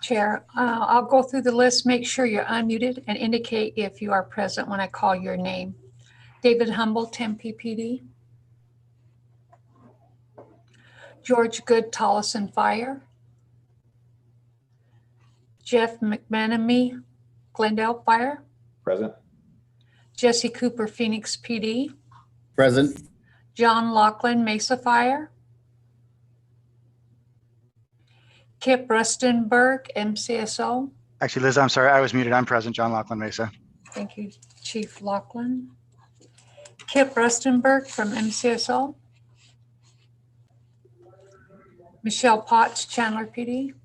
Chair. I'll go through the list. Make sure you're unmuted and indicate if you are present when I call your name. David Humble, Tempe PD. George Good, Tolleson Fire. Jeff McManamy, Glendale Fire. Present. Jesse Cooper, Phoenix PD. Present. John Laughlin, Mesa Fire. Kip Rustenberg, MCSO. Actually, Liz, I'm sorry, I was muted. I'm present. John Laughlin Mesa. Thank you, Chief Laughlin. Kip Rustenberg from MCSO. Michelle Potts, Chandler PD.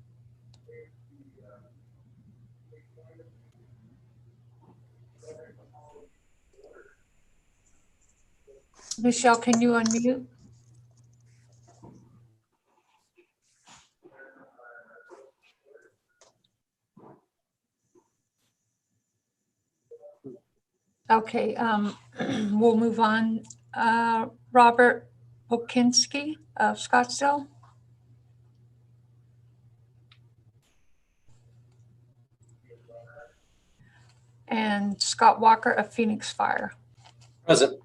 Michelle, can you unmute? Okay, we'll move on. Robert Pokinski of Scottsdale. And Scott Walker of Phoenix Fire. Present.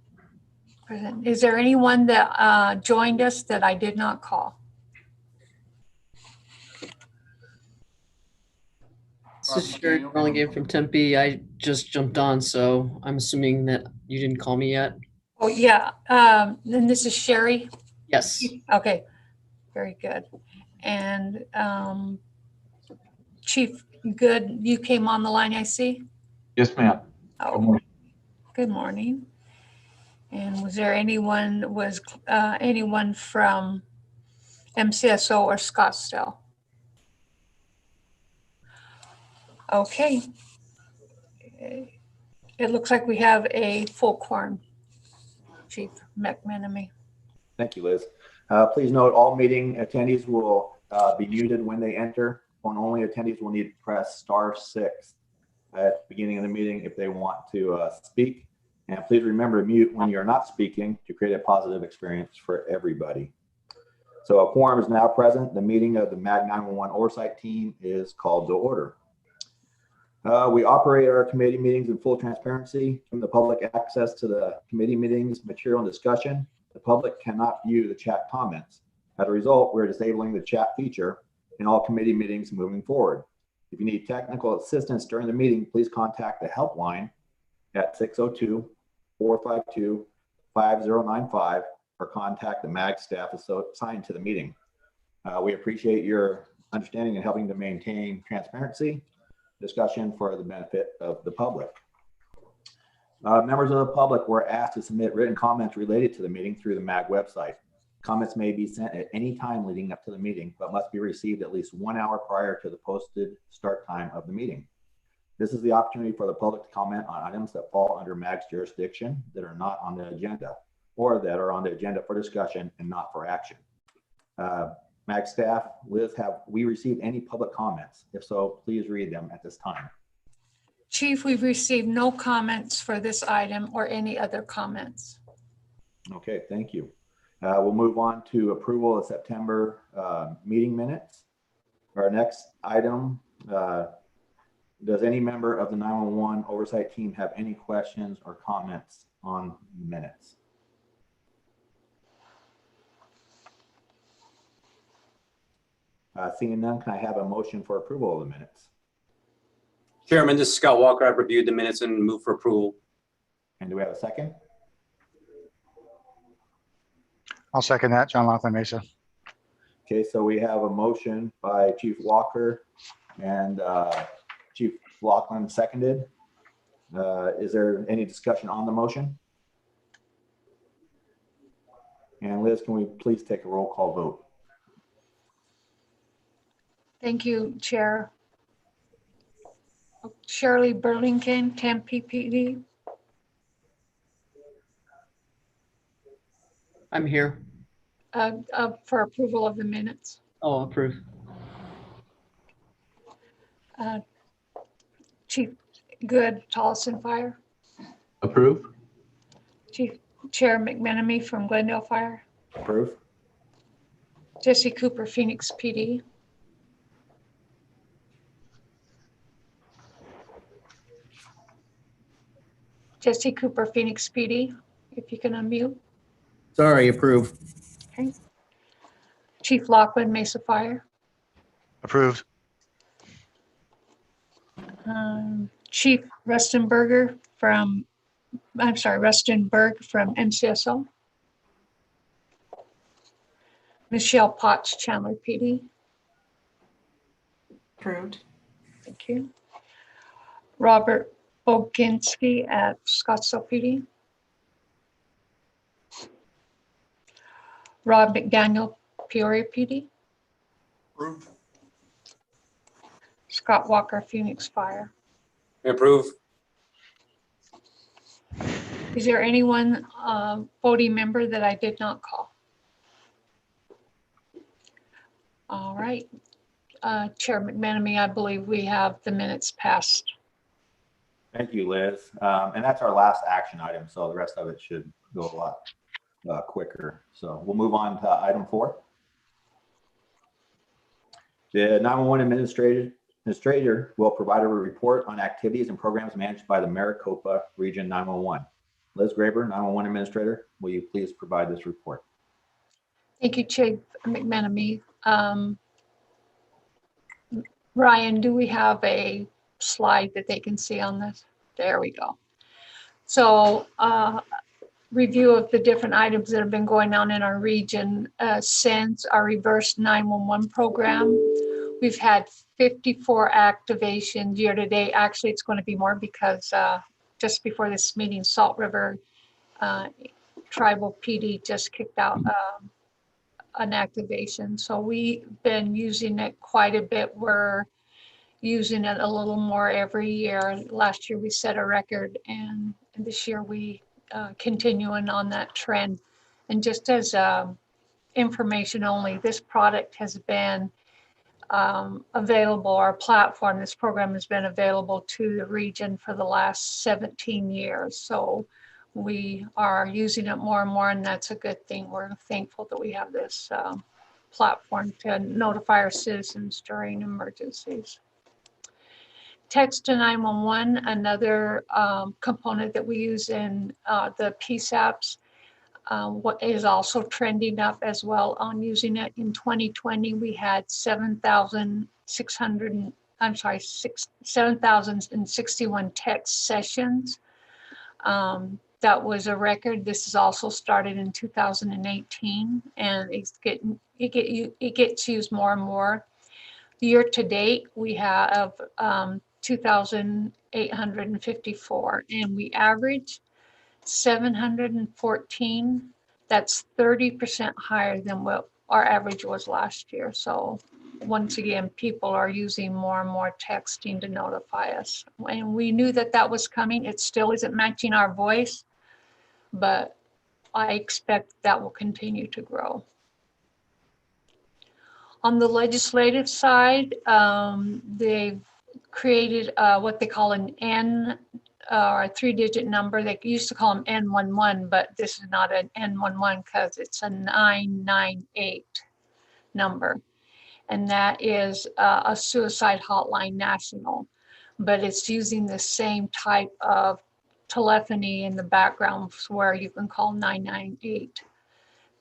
Present. Is there anyone that joined us that I did not call? This is Sherry calling in from Tempe. I just jumped on, so I'm assuming that you didn't call me yet. Oh, yeah. Then this is Sherry. Yes. Okay, very good. And Chief Good, you came on the line, I see. Yes, ma'am. Oh, Good morning. good morning. And was there anyone from MCSO or Scottsdale? Okay. It looks like we have a full quorum. Chief McManamy. Thank you, Liz. Please note all meeting attendees will be muted when they enter. Phone-only attendees will need to press *6 at the beginning of the meeting if they want to speak. And please remember to mute when you're not speaking to create a positive experience for everybody. So a quorum is now present. The meeting of the MAG 911 Oversight Team is called to order. We operate our committee meetings in full transparency, giving the public access to the committee meetings, material, and discussion. The public cannot view the chat comments. As a result, we're disabling the chat feature in all committee meetings moving forward. If you need technical assistance during the meeting, please contact the helpline at 602-452-5095 or contact the MAG staff assigned to the meeting. We appreciate your understanding and helping to maintain transparency discussion for the benefit of the public. Members of the public were asked to submit written comments related to the meeting through the MAG website. Comments may be sent at any time leading up to the meeting, but must be received at least 1 hour prior to the posted start time of the meeting. This is the opportunity for the public to comment on items that fall under MAG's jurisdiction that are not on the agenda, or that are on the agenda for discussion and not for action. MAG staff, Liz, have we received any public comments? If so, please read them at this time. Chief, we've received no comments for this item or any other comments. Okay, thank you. We'll move on to approval of September meeting minutes. Our next item, does any member of the 911 Oversight Team have any questions or comments on minutes? Seeing none, can I have a motion for approval of the minutes? Chairman, this is Scott Walker. I've reviewed the minutes and move for approval. And do we have a second? I'll second that. John Laughlin Mesa. Okay, so we have a motion by Chief Walker and Chief Laughlin seconded. Is there any discussion on the motion? And Liz, can we please take a roll call vote? Thank you, Chair. Shirley Burlington, Tempe PD. I'm here. For approval of the minutes. Oh, approve. Chief Good, Tolleson Fire. Approve. Chair McManamy from Glendale Fire. Approve. Jesse Cooper, Phoenix PD. Jesse Cooper, Phoenix PD, if you can unmute. Sorry, approve. Okay. Chief Lockwood, Mesa Fire. Approved. Chief Rustenberg from MCSO. Michelle Potts, Chandler PD. Approved. Thank you. Robert Boginski at Scottsdale PD. Rob McDaniel, Peoria PD. Approve. Scott Walker, Phoenix Fire. Approve. Is there anyone voting member that I did not call? All right. Chair McManamy, I believe we have the minutes passed. Thank you, Liz. And that's our last action item, so the rest of it should go a lot quicker. So we'll move on to item 4. The 911 administrator will provide a report on activities and programs managed by the Maricopa Region 911. Liz Graber, 911 administrator, will you please provide this report? Thank you, Chief McManamy. Ryan, do we have a slide that they can see on this? There we go. So review of the different items that have been going on in our region since our reverse 911 program. We've had 54 activations year to date. Actually, it's going to be more because just before this meeting, Salt River Tribal PD just kicked out an activation. So we've been using it quite a bit. We're using it a little more every year. Last year we set a record, and this year we continuing on that trend. And just as information only, this product has been available, our platform, this program has been available to the region for the last 17 years. So we are using it more and more, and that's a good thing. We're thankful that we have this platform to notify our citizens during emergencies. Text to 911, another component that we use in the PSAPs, what is also trending up as well on using it. In 2020, we had 7,061 text sessions. That was a record. This is also started in 2018, and it gets used more and more. Year to date, we have 2,854, and we average 714. That's 30% higher than what our average was last year. So once again, people are using more and more texting to notify us. And we knew that that was coming. It still isn't matching our voice, but I expect that will continue to grow. On the legislative side, they've created what they call an N, or a 3-digit number. They used to call them N11, but this is not an N11 because it's a 998 number. And that is a suicide hotline national, but it's using the same type of telephony in the background where you can call 998.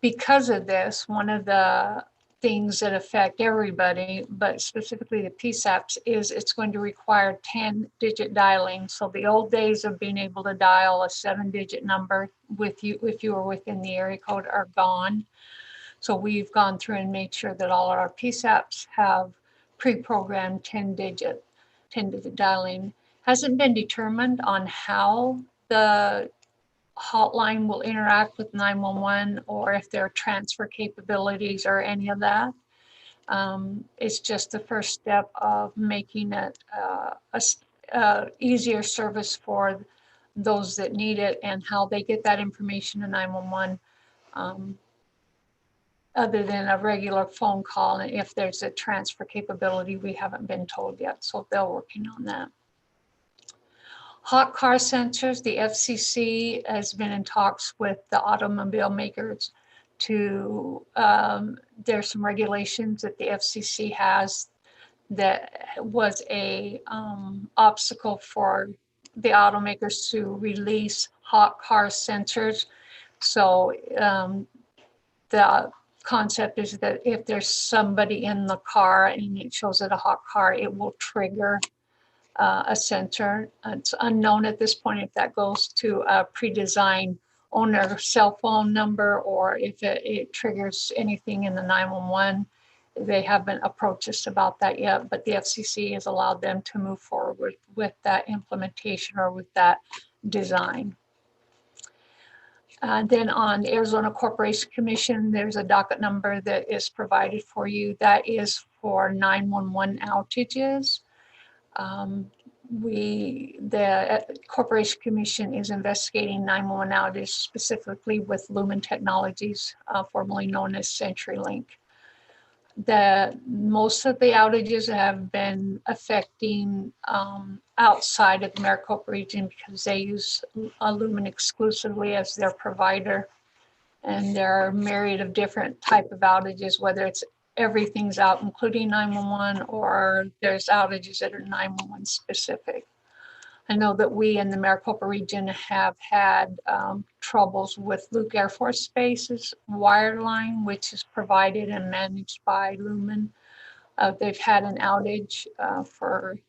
Because of this, one of the things that affect everybody, but specifically the PSAPs, is it's going to require 10-digit dialing. So the old days of being able to dial a 7-digit number with you if you were within the area code are gone. So we've gone through and made sure that all our PSAPs have pre-programmed 10-digit dialing. Hasn't been determined on how the hotline will interact with 911 or if there are transfer capabilities or any of that. It's just the first step of making it a easier service for those that need it, and how they get that information to 911 other than a regular phone call. And if there's a transfer capability, we haven't been told yet, so they're working on that. Hot car sensors, the FCC has been in talks with the automobile makers to, there's some regulations that the FCC has that was a obstacle for the automakers to release hot car sensors. So the concept is that if there's somebody in the car and it shows it a hot car, it will trigger a sensor. It's unknown at this point if that goes to a pre-designed owner cell phone number or if it triggers anything in the 911. They haven't approached us about that yet, but the FCC has allowed them to move forward with that implementation or with that design. Then on the Arizona Corporation Commission, there's a docket number that is provided for you. That is for 911 outages. The Corporation Commission is investigating 911 outages specifically with Lumen Technologies, formerly known as CenturyLink. Most of the outages have been affecting outside of the Maricopa region because they use Lumen exclusively as their provider. And there are a myriad of different type of outages, whether it's everything's out, including 911, or there's outages that are 911 specific. I know that we in the Maricopa region have had troubles with Luke Air Force Base's wireline, which is provided and managed by Lumen. They've had an outage for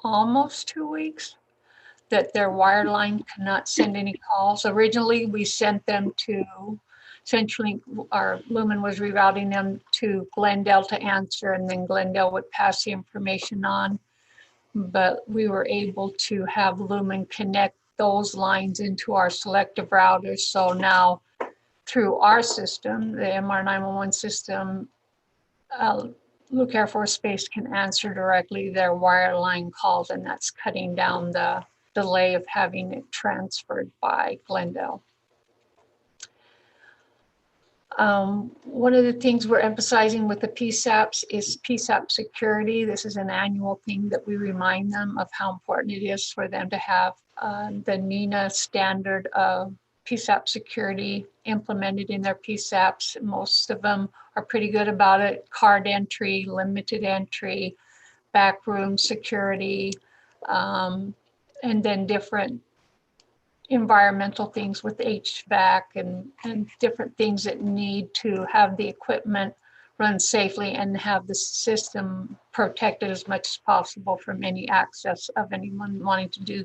almost 2 weeks that their wireline cannot send any calls. Originally, we sent them to CenturyLink, our Lumen was rerouting them to Glendale to answer, and then Glendale would pass the information on. But we were able to have Lumen connect those lines into our selective routers. So now through our system, the MR911 system, Luke Air Force Base can answer directly their wireline calls, and that's cutting down the delay of having it transferred by Glendale. One of the things we're emphasizing with the PSAPs is PSAP security. This is an annual thing that we remind them of how important it is for them to have the NENA standard of PSAP security implemented in their PSAPs. Most of them are pretty good about it. Card entry, limited entry, backroom security, and then different environmental things with HVAC and different things that need to have the equipment run safely and have the system protected as much as possible from any access of anyone wanting to do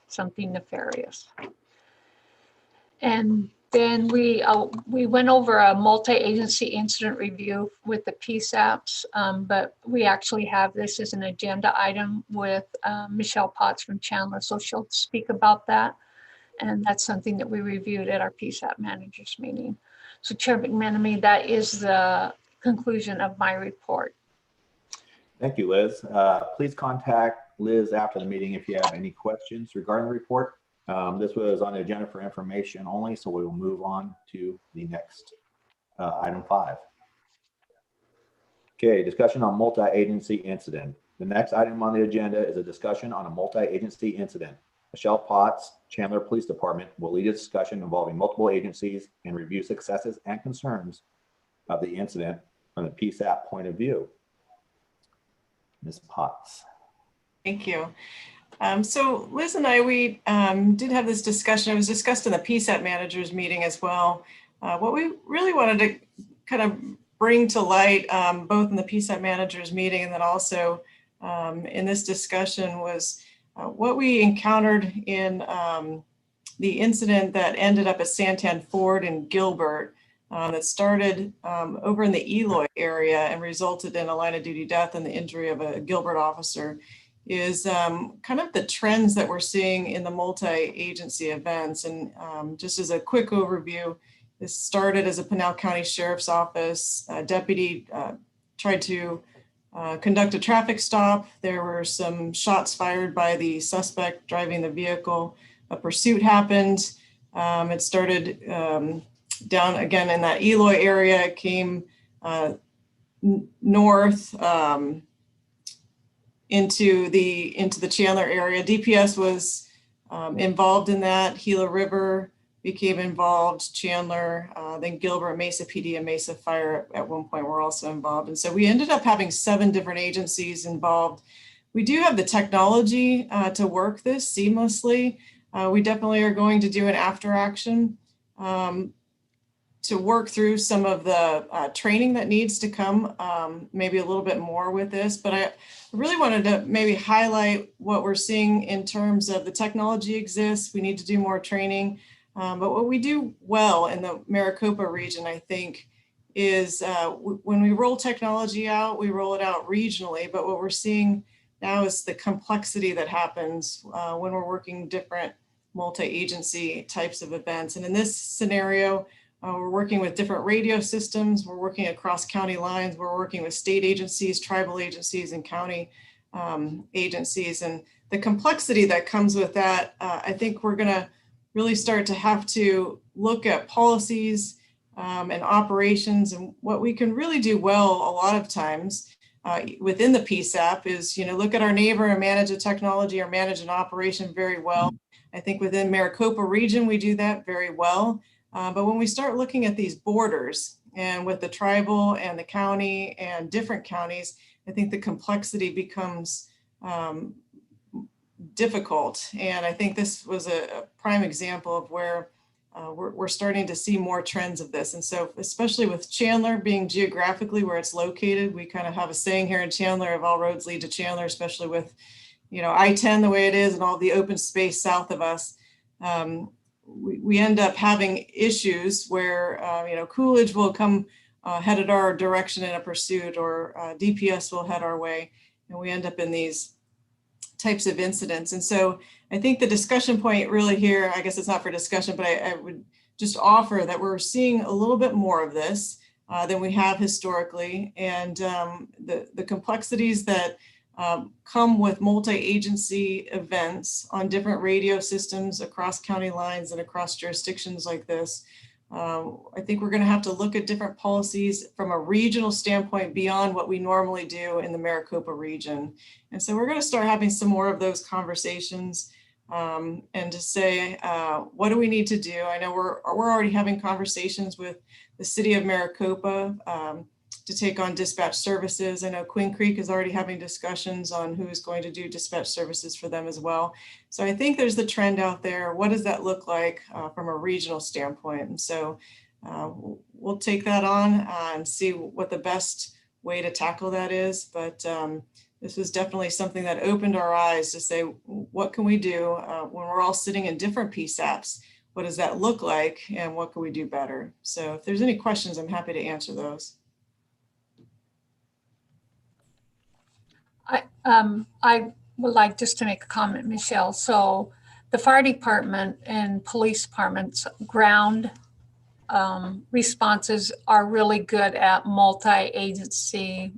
something nefarious. And then we went over a multi-agency incident review with the PSAPs, but we actually have this as an agenda item with Michelle Potts from Chandler, so she'll speak about that. And that's something that we reviewed at our PSAP managers meeting. So Chair McMenamy, that is the conclusion of my report. Thank you, Liz. Please contact Liz after the meeting if you have any questions regarding the report. This was on the agenda for information only, so we will move on to the next item 5. Okay, discussion on multi-agency incident. The next item on the agenda is a discussion on a multi-agency incident. Michelle Potts, Chandler Police Department, will lead a discussion involving multiple agencies and review successes and concerns of the incident from the PSAP point of view. Ms. Potts. Thank you. So Liz and I, we did have this discussion. It was discussed in the PSAP managers meeting as well. What we really wanted to kind of bring to light, both in the PSAP managers meeting and then also in this discussion, was what we encountered in the incident that ended up at Santan Ford in Gilbert that started over in the Eloy area and resulted in a line of duty death and the injury of a Gilbert officer is kind of the trends that we're seeing in the multi-agency events. And just as a quick overview, this started as a Pinal County Sheriff's Office. A deputy tried to conduct a traffic stop. There were some shots fired by the suspect driving the vehicle. A pursuit happened. It started down again in that Eloy area. It came north into the Chandler area. DPS was involved in that. Gila River became involved, Chandler, then Gilbert, Mesa PD, and Mesa Fire at one point were also involved. And so we ended up having 7 different agencies involved we do have the technology to work this seamlessly. We definitely are going to do an after action to work through some of the training that needs to come, maybe a little bit more with this. But I really wanted to maybe highlight what we're seeing in terms of the technology exists. We need to do more training. But what we do well in the Maricopa region, I think, is when we roll technology out, we roll it out regionally. But what we're seeing now is the complexity that happens when we're working different multi-agency types of events. And in this scenario, we're working with different radio systems. We're working across county lines. We're working with state agencies, tribal agencies, and county agencies. And the complexity that comes with that, I think we're going to really start to have to look at policies and operations. And what we can really do well a lot of times within the PSAP is, look at our neighbor and manage a technology or manage an operation very well. I think within Maricopa region, we do that very well. But when we start looking at these borders and with the tribal and the county and different counties, I think the complexity becomes difficult. And I think this was a prime example of where we're starting to see more trends of this. And so especially with Chandler being geographically where it's located, we kind of have a saying here in Chandler of all roads lead to Chandler, especially with, I-10 the way it is and all the open space south of us. We end up having issues where, Coolidge will come headed our direction in a pursuit, or DPS will head our way, and we end up in these types of incidents. And so I think the discussion point really here, I guess it's not for discussion, but I would just offer that we're seeing a little bit more of this than we have historically. And the complexities that come with multi-agency events on different radio systems across county lines and across jurisdictions like this. I think we're going to have to look at different policies from a regional standpoint beyond what we normally do in the Maricopa region. And so we're going to start having some more of those conversations and to say, what do we need to do? I know we're already having conversations with the city of Maricopa to take on dispatch services. I know Queen Creek is already having discussions on who is going to do dispatch services for them as well. So I think there's the trend out there. What does that look like from a regional standpoint? And so we'll take that on and see what the best way to tackle that is. But this was definitely something that opened our eyes to say, what can we do when we're all sitting in different PSAPs? What does that look like? And what can we do better? So if there's any questions, I'm happy to answer those. I would like just to make a comment, Michelle. So the fire department and police department's ground responses are really good at multi-agency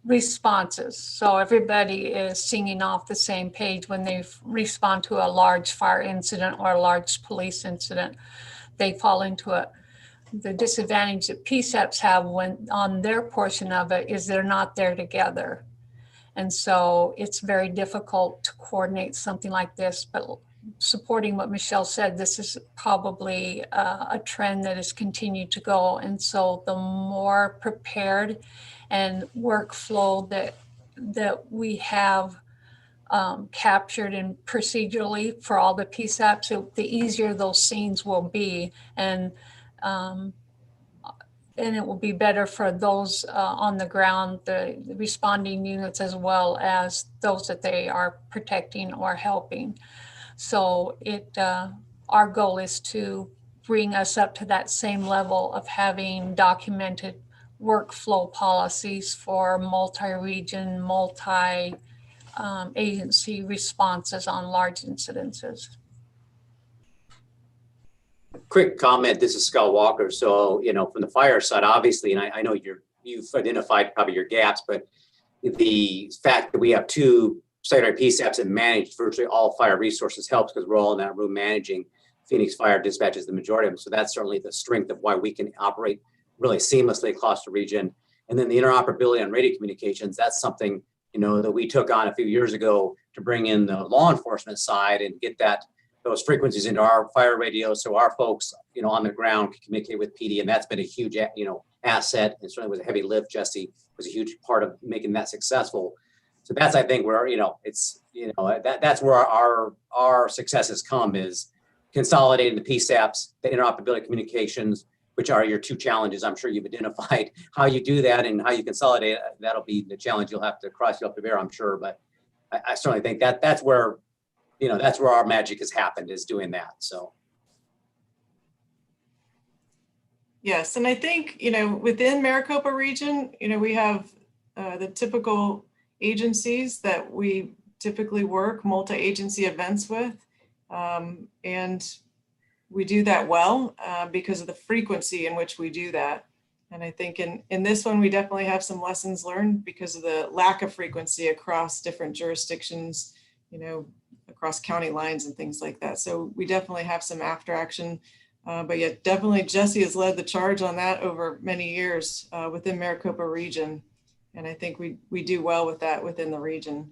responses. So everybody is singing off the same page when they respond to a large fire incident or a large police incident. They fall into it. The disadvantage that PSAPs have when on their portion of it is they're not there together. And so it's very difficult to coordinate something like this, but supporting what Michelle said, this is probably a trend that has continued to go. And so the more prepared and workflow that we have captured and procedurally for all the PSAPs, the easier those scenes will be. And it will be better for those on the ground, the responding units, as well as those that they are protecting or helping. So our goal is to bring us up to that same level of having documented workflow policies for multi-region, multi-agency responses on large incidences. Quick comment, this is Scott Walker. So, from the fire side, obviously, and I know you've identified probably your gaps, but the fact that we have two secondary PSAPs that manage virtually all fire resources helps, because we're all in that room managing. Phoenix Fire dispatches the majority of them. So that's certainly the strength of why we can operate really seamlessly across the region. And then the interoperability on radio communications, that's something, that we took on a few years ago to bring in the law enforcement side and get those frequencies into our fire radios, so our folks, on the ground can communicate with PD, and that's been a huge, asset. And certainly was a heavy lift. Jesse was a huge part of making that successful. So that's, I think, where, it's, that's where our successes come, is consolidating the PSAPs, the interoperability communications, which are your two challenges. I'm sure you've identified how you do that and how you consolidate. That'll be the challenge you'll have to bear, I'm sure. But I certainly think that's where, that's where our magic has happened, is doing that. So. Yes, and I think, within Maricopa region, we have the typical agencies that we typically work multi-agency events with. And we do that well because of the frequency in which we do that. And I think in this one, we definitely have some lessons learned because of the lack of frequency across different jurisdictions, across county lines and things like that. So we definitely have some after action. But yet definitely Jesse has led the charge on that over many years within Maricopa region. And I think we do well with that within the region.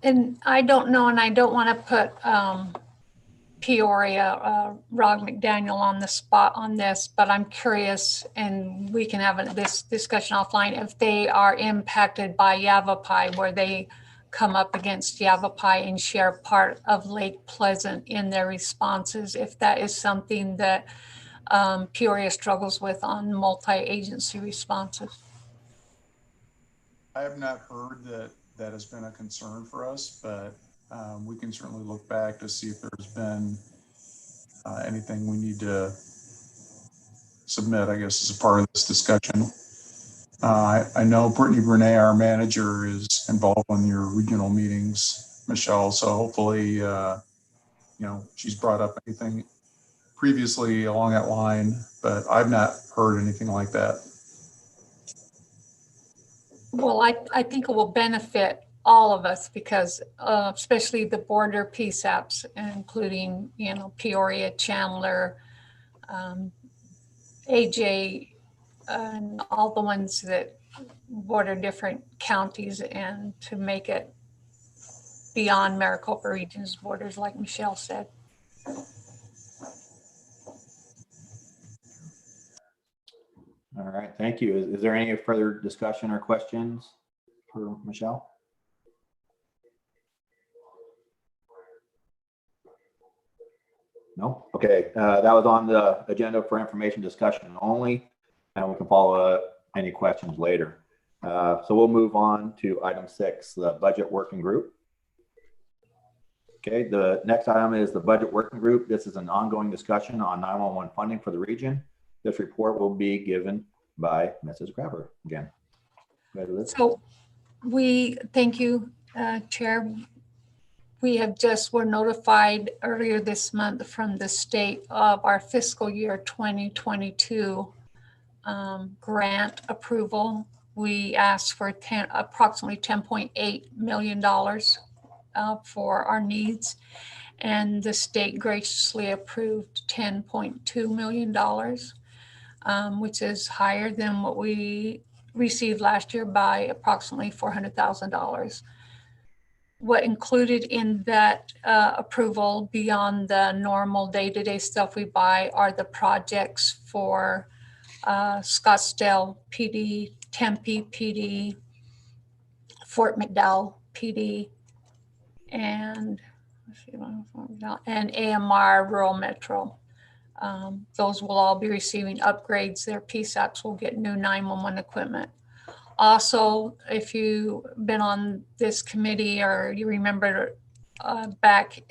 And I don't know, and I don't want to put Peoria, Rog McDaniel on the spot on this, but I'm curious, and we can have this discussion offline, if they are impacted by Yavapai, where they come up against Yavapai and share part of Lake Pleasant in their responses, if that is something that Peoria struggles with on multi-agency responses. I have not heard that has been a concern for us, but we can certainly look back to see if there's been anything we need to submit, I guess, as a part of this discussion. I know Brittany Brene, our manager, is involved in your regional meetings, Michelle. So hopefully, she's brought up anything previously along that line, but I've not heard anything like that. Well, I think it will benefit all of us because especially the border PSAPs, including, Peoria, Chandler, AJ, and all the ones that border different counties, and to make it beyond Maricopa region's borders, like Michelle said. All right, thank you. Is there any further discussion or questions for Michelle? No? Okay, that was on the agenda for information discussion only, and we can follow up any questions later. So we'll move on to item 6, the budget working group. Okay, the next item is the budget working group. This is an ongoing discussion on 911 funding for the region. This report will be given by Mrs. Grabber again. Go ahead, Liz. So thank you, Chair. We were notified earlier this month from the state of our fiscal year 2022 grant approval. We asked for approximately $10.8 million for our needs, and the state graciously approved $10.2 million, which is higher than what we received last year by approximately $400,000. What included in that approval beyond the normal day-to-day stuff we buy are the projects for Scottsdale PD, Tempe PD, Fort McDowell PD, and AMR Rural Metro. Those will all be receiving upgrades. Their PSAPs will get new 911 equipment. Also, if you've been on this committee or you remember back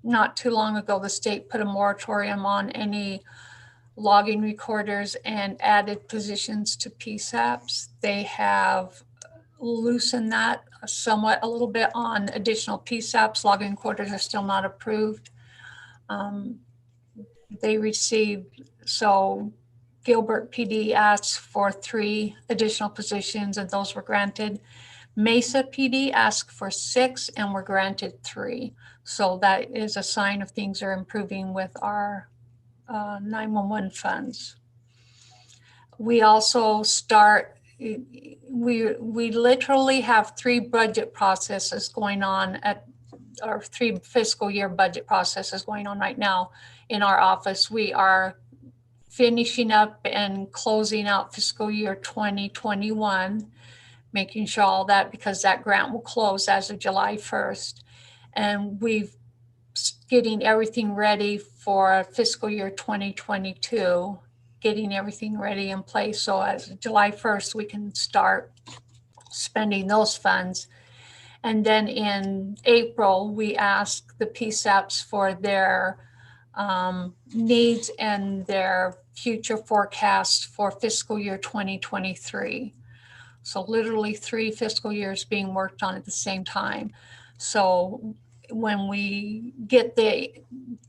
not too long ago, the state put a moratorium on any logging recorders and added positions to PSAPs. They have loosened that somewhat a little bit on additional PSAPs. Logging recorders are still not approved. They received, so Gilbert PD asked for 3 additional positions and those were granted. Mesa PD asked for 6 and were granted 3. So that is a sign of things are improving with our 911 funds. We also we literally have 3 budget processes going on or 3 fiscal year budget processes going on right now in our office. We are finishing up and closing out fiscal year 2021, making sure all that, because that grant will close as of July 1st. And we've getting everything ready for fiscal year 2022, getting everything ready in place. So as of July 1st, we can start spending those funds. And then in April, we ask the PSAPs for their needs and their future forecasts for fiscal year 2023. So literally 3 fiscal years being worked on at the same time. So when we get the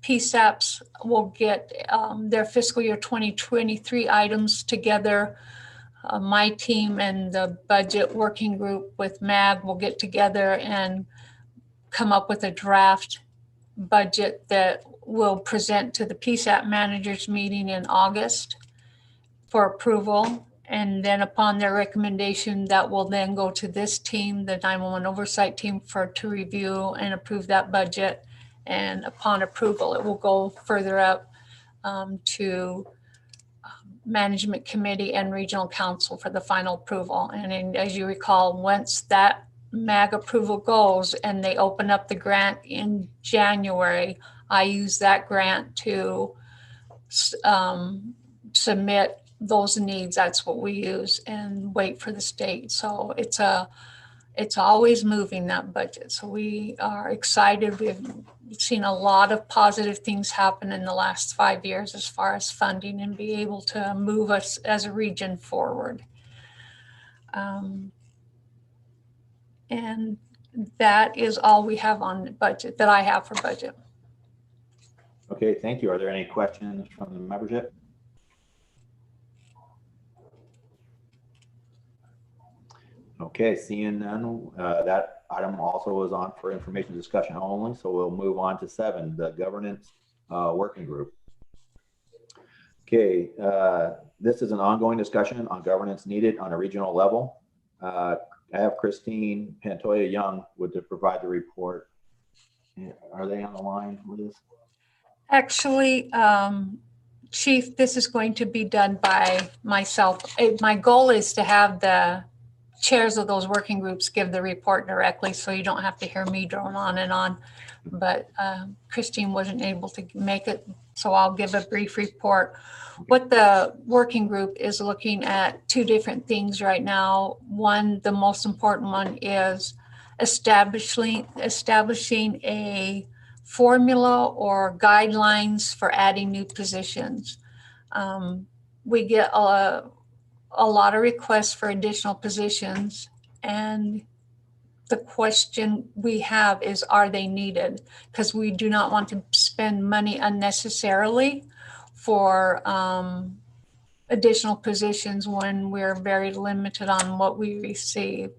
PSAPs, we'll get their fiscal year 2023 items together. My team and the budget working group with MAG will get together and come up with a draft budget that we'll present to the PSAP managers meeting in August for approval. And then upon their recommendation, that will then go to this team, the 911 oversight team, to review and approve that budget. And upon approval, it will go further up to management committee and regional council for the final approval. And as you recall, once that MAG approval goes and they open up the grant in January, I use that grant to submit those needs. That's what we use, and wait for the state. So it's always moving, that budget. So we are excited. We've seen a lot of positive things happen in the last 5 years as far as funding and be able to move us as a region forward. And that is all we have on the budget, that I have for budget. Okay, thank you. Are there any questions from the membership? Okay, seeing none, that item also was on for information discussion only. So we'll move on to 7, the governance working group. Okay, this is an ongoing discussion on governance needed on a regional level. I have Christine Pantoja Young to provide the report. Are they on the line with us? Actually, Chief, this is going to be done by myself. My goal is to have the chairs of those working groups give the report directly, so you don't have to hear me drone on and on. But Christine wasn't able to make it, so I'll give a brief report. What the working group is looking at 2 different things right now. One, the most important one, is establishing a formula or guidelines for adding new positions. We get a lot of requests for additional positions, and the question we have is, are they needed? Because we do not want to spend money unnecessarily for additional positions when we're very limited on what we receive.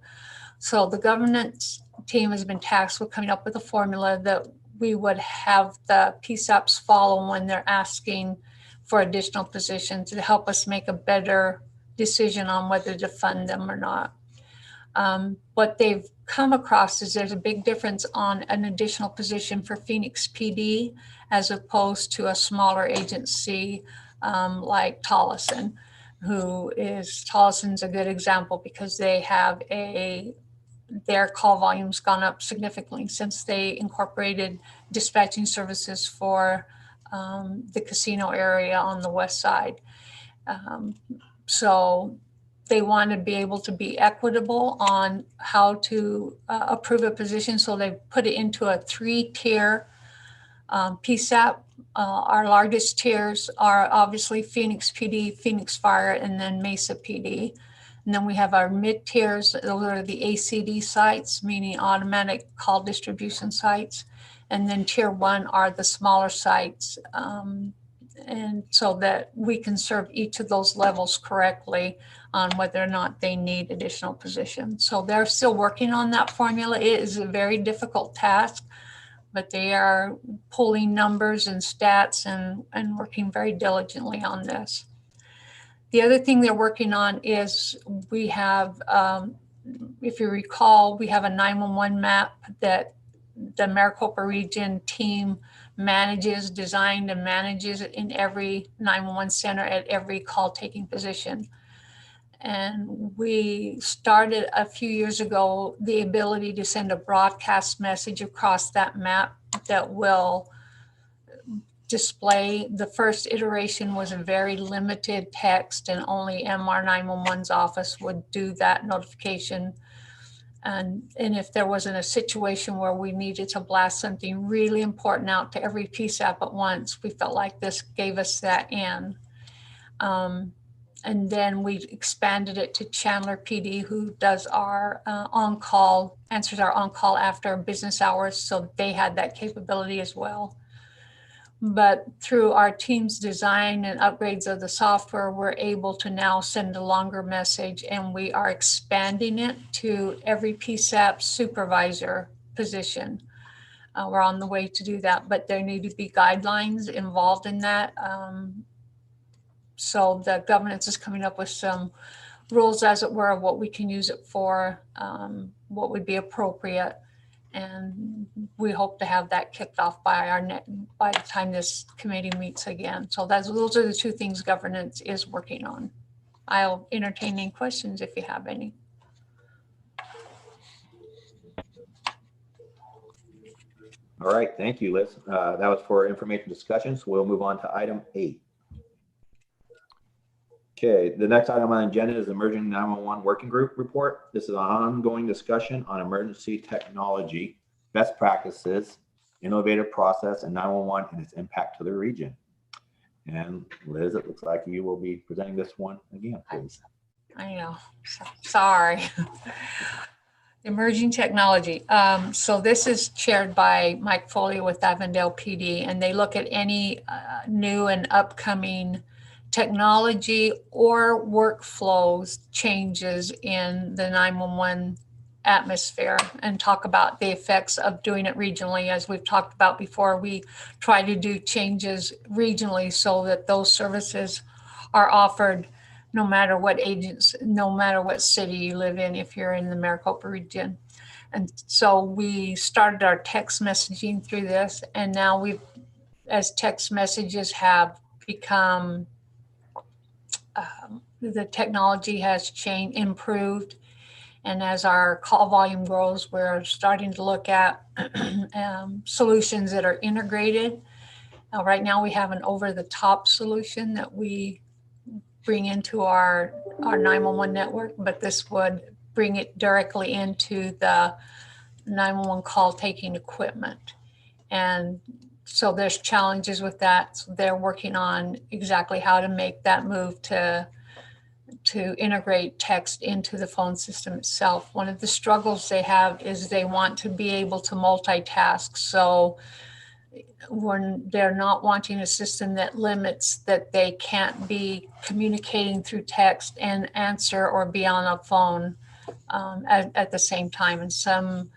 So the governance team has been tasked with coming up with a formula that we would have the PSAPs follow when they're asking for additional positions to help us make a better decision on whether to fund them or not. What they've come across is there's a big difference on an additional position for Phoenix PD as opposed to a smaller agency like Tolleson, Tolleson's a good example because they have their call volume's gone up significantly since they incorporated dispatching services for the casino area on the west side. So they want to be able to be equitable on how to approve a position. So they put it into a 3-tier PSAP. Our largest tiers are obviously Phoenix PD, Phoenix Fire, and then Mesa PD. And then we have our mid tiers. Those are the ACD sites, meaning automatic call distribution sites. And then tier 1 are the smaller sites. And so that we can serve each of those levels correctly on whether or not they need additional positions. So they're still working on that formula. It is a very difficult task, but they are pulling numbers and stats and working very diligently on this. The other thing they're working on is we have, if you recall, we have a 911 map that the Maricopa region team manages, designed and manages it in every 911 center at every call taking position. And we started a few years ago the ability to send a broadcast message across that map that will display. The first iteration was a very limited text, and only MR 911's office would do that notification. And if there wasn't a situation where we needed to blast something really important out to every PSAP at once, we felt like this gave us that in. And then we expanded it to Chandler PD, who does our on-call, answers our on-call after business hours. So they had that capability as well. But through our team's design and upgrades of the software, we're able to now send a longer message, and we are expanding it to every PSAP supervisor position. We're on the way to do that, but there need to be guidelines involved in that. So the governance is coming up with some rules, as it were, of what we can use it for, what would be appropriate. And we hope to have that kicked off by by the time this committee meets again. So those are the two things governance is working on. I'll entertain any questions if you have any. All right, thank you, Liz. That was for information discussion, so we'll move on to item 8. Okay, the next item on the agenda is Emerging 911 Working Group Report. This is an ongoing discussion on emergency technology, best practices, innovative process, and 911 and its impact to the region. And Liz, it looks like you will be presenting this one again, please. I know, sorry. Emerging technology. So this is chaired by Mike Foley with Avondale PD, and they look at any new and upcoming technology or workflows changes in the 911 atmosphere and talk about the effects of doing it regionally. As we've talked about before, we try to do changes regionally so that those services are offered no matter what agents, no matter what city you live in, if you're in the Maricopa region. And so we started our text messaging through this, and now as text messages have become the technology has improved, and as our call volume grows, we're starting to look at solutions that are integrated. Now, right now we have an over-the-top solution that we bring into our 911 network, but this would bring it directly into the 911 call taking equipment. And so there's challenges with that. So they're working on exactly how to make that move to integrate text into the phone system itself. One of the struggles they have is they want to be able to multitask. So when they're not wanting a system that limits that they can't be communicating through text and answer or be on a phone at the same time. And some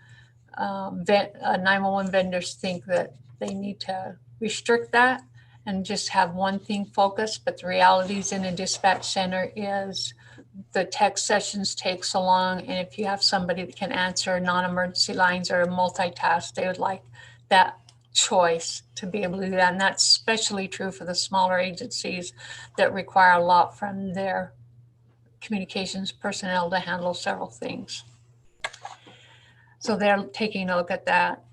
911 vendors think that they need to restrict that and just have one thing focused. But the realities in a dispatch center is the text sessions take so long. And if you have somebody that can answer non-emergency lines or multitask, they would like that choice to be able to do that. And that's especially true for the smaller agencies that require a lot from their communications personnel to handle several things. So they're taking a look at that.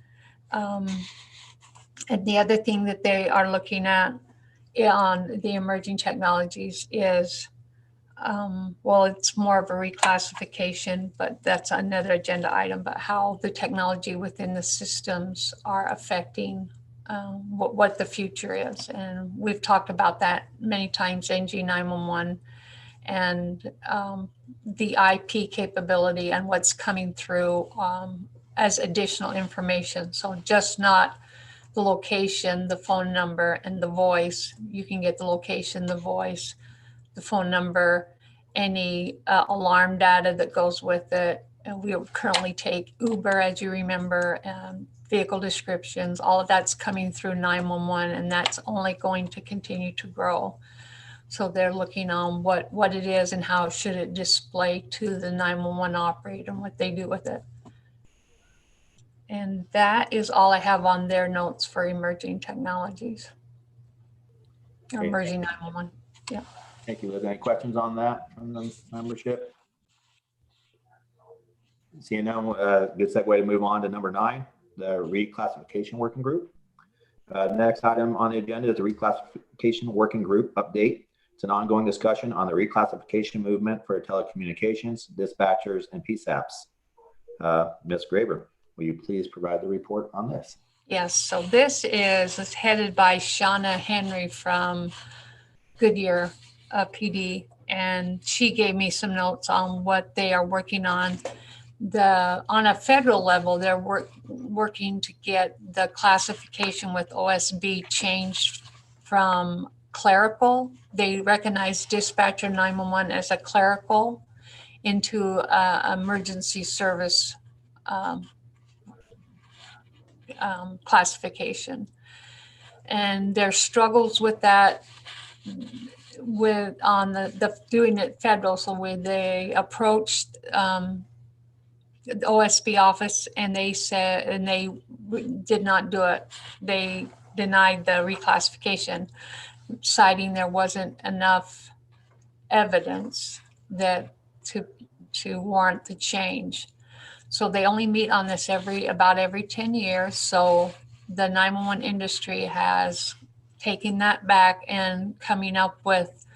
And the other thing that they are looking at on the emerging technologies is, well, it's more of a reclassification, but that's another agenda item, but how the technology within the systems are affecting what the future is. And we've talked about that many times, NG911 and the IP capability and what's coming through as additional information. So just not the location, the phone number, and the voice. You can get the location, the voice, the phone number, any alarm data that goes with it. And we currently take Uber, as you remember, vehicle descriptions. All of that's coming through 911, and that's only going to continue to grow. So they're looking on what it is and how should it display to the 911 operator and what they do with it. And that is all I have on their notes for emerging technologies. Or Okay. emerging 911. Thank you, Liz. Any questions on that from the membership? Seeing none, good segue to move on to number 9, the reclassification working group. Next item on the agenda is the reclassification working group update. It's an ongoing discussion on the reclassification movement for telecommunications, dispatchers, and PSAPs. Ms. Graber, will you please provide the report on this? Yes, so this is headed by Shauna Henry from Goodyear PD, and she gave me some notes on what they are working on. On a federal level, they're working to get the classification with OSB changed from clerical. They recognize dispatcher 911 as a clerical into emergency service classification. And there's struggles with that on the doing it federal. So when they approached the OSB office and they said, and they did not do it. They denied the reclassification, citing there wasn't enough evidence that to warrant the change. So they only meet on this about every 10 years. So the 911 industry has taken that back and coming up with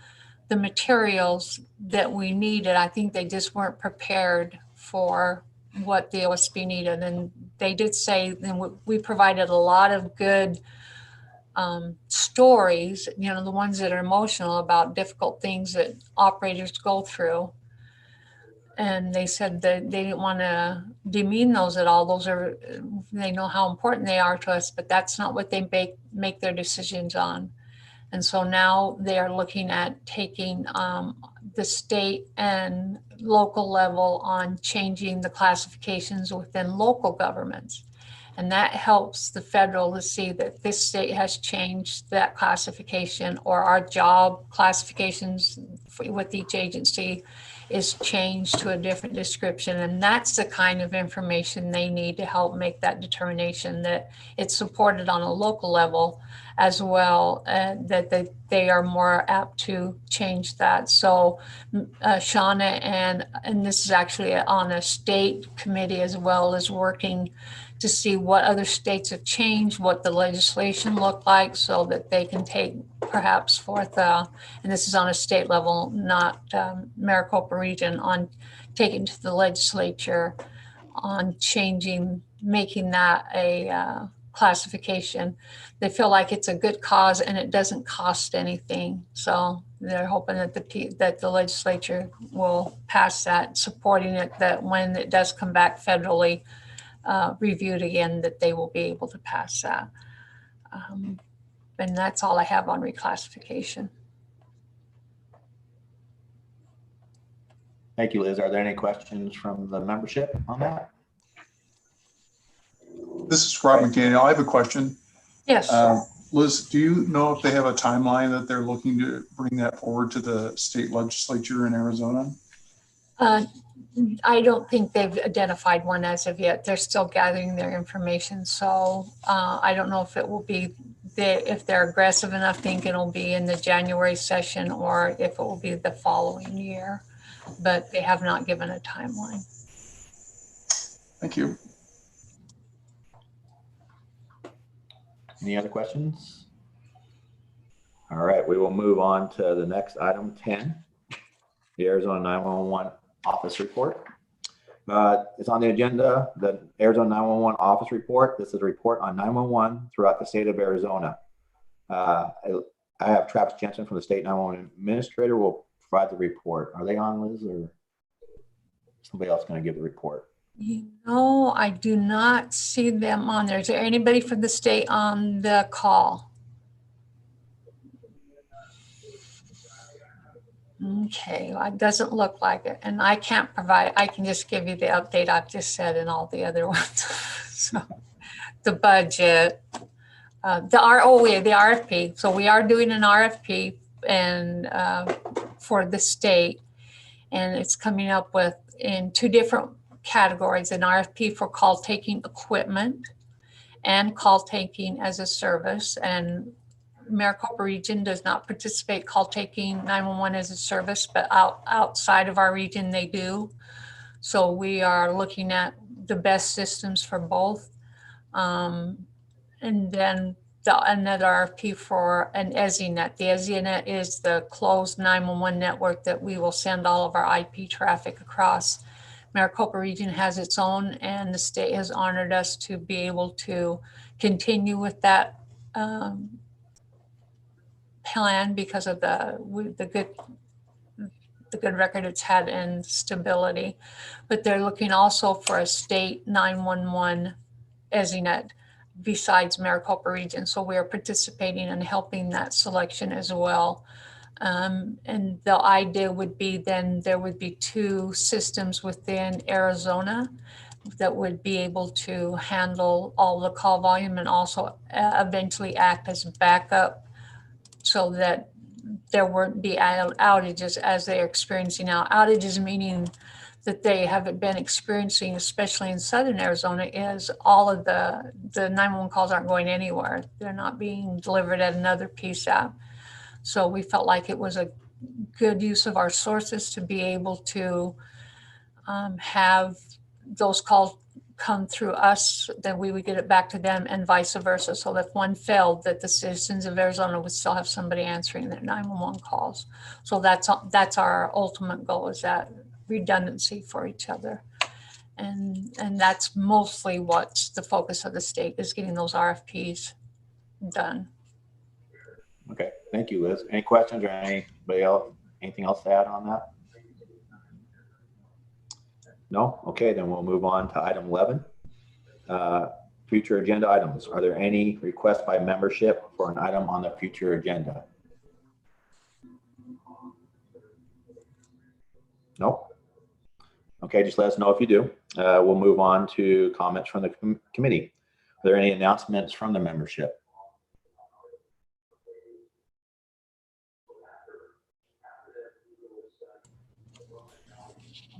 the materials that we needed. I think they just weren't prepared for what the OSB needed. And they did say, and we provided a lot of good stories, the ones that are emotional about difficult things that operators go through. And they said that they didn't want to demean those at all. They know how important they are to us, but that's not what they make their decisions on. And so now they are looking at taking the state and local level on changing the classifications within local governments. And that helps the federal to see that this state has changed that classification, or our job classifications with each agency is changed to a different description. And that's the kind of information they need to help make that determination that it's supported on a local level as well, that they are more apt to change that. So Shauna, and this is actually on a state committee as well, is working to see what other states have changed, what the legislation looked like, so that they can take perhaps forth, and this is on a state level, not Maricopa region, on taking to the legislature on changing, making that a classification. They feel like it's a good cause and it doesn't cost anything. So they're hoping that the legislature will pass that, supporting it, that when it does come back federally, reviewed again, that they will be able to pass that. And that's all I have on reclassification. Thank you, Liz. Are there any questions from the membership on that? This is Rob McDaniel. I have a question. Yes. Liz, do you know if they have a timeline that they're looking to bring that forward to the state legislature in Arizona? I don't think they've identified one as of yet. They're still gathering their information. So I don't know if it will be, if they're aggressive enough, think it'll be in the January session, or if it will be the following year, but they have not given a timeline. Thank you. Any other questions? All right, we will move on to the next item 10, the Arizona 911 office report. It's on the agenda, the Arizona 911 office report. This is a report on 911 throughout the state of Arizona. I have Travis Jensen from the state 911 administrator will provide the report. Are they on, Liz, or somebody else going to give the report? I do not see them on there. Is there anybody from the state on the call? Okay, well, it doesn't look like it. And I can't provide, I can just give you the update I've just said and all the other ones. So the budget, the RFP. So we are doing an RFP and for the state, and it's coming up with in two different categories, an RFP for call taking equipment and call taking as a service. And Maricopa Region does not participate call taking 911 as a service, but outside of our region they do. So we are looking at the best systems for both. And then another RFP for an EZNet. The EZNet is the closed 911 network that we will send all of our IP traffic across. Maricopa Region has its own, and the state has honored us to be able to continue with that plan because of the good record it's had and stability. But they're looking also for a state 911 EZNet besides Maricopa Region. So we are participating and helping that selection as well. And the idea would be then there would be 2 systems within Arizona that would be able to handle all the call volume and also eventually act as backup so that there won't be outages as they're experiencing now. Outages meaning that they haven't been experiencing, especially in southern Arizona, is all of the 911 calls aren't going anywhere. They're not being delivered at another PSAP. So we felt like it was a good use of our sources to be able to have those calls come through us, then we would get it back to them and vice versa. So that if one failed, that the citizens of Arizona would still have somebody answering their 911 calls. So that's our ultimate goal, is that redundancy for each other. And that's mostly what's the focus of the state, is getting those RFPs done. Okay, thank you, Liz. Any questions or anybody else, anything else to add on that? No? Okay, then we'll move on to item 11. Future agenda items. Are there any requests by membership for an item on the future agenda? No? Okay, just let us know if you do. We'll move on to comments from the committee. Are there any announcements from the membership?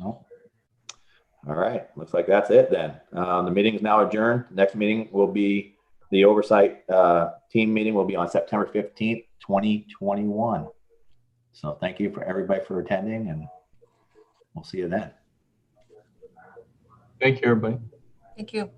No? All right, looks like that's it then. The meeting is now adjourned. Next meeting will be the Oversight team meeting will be on September 15th, 2021. So thank you for everybody for attending, and we'll see you then. Thank you, everybody. Thank you.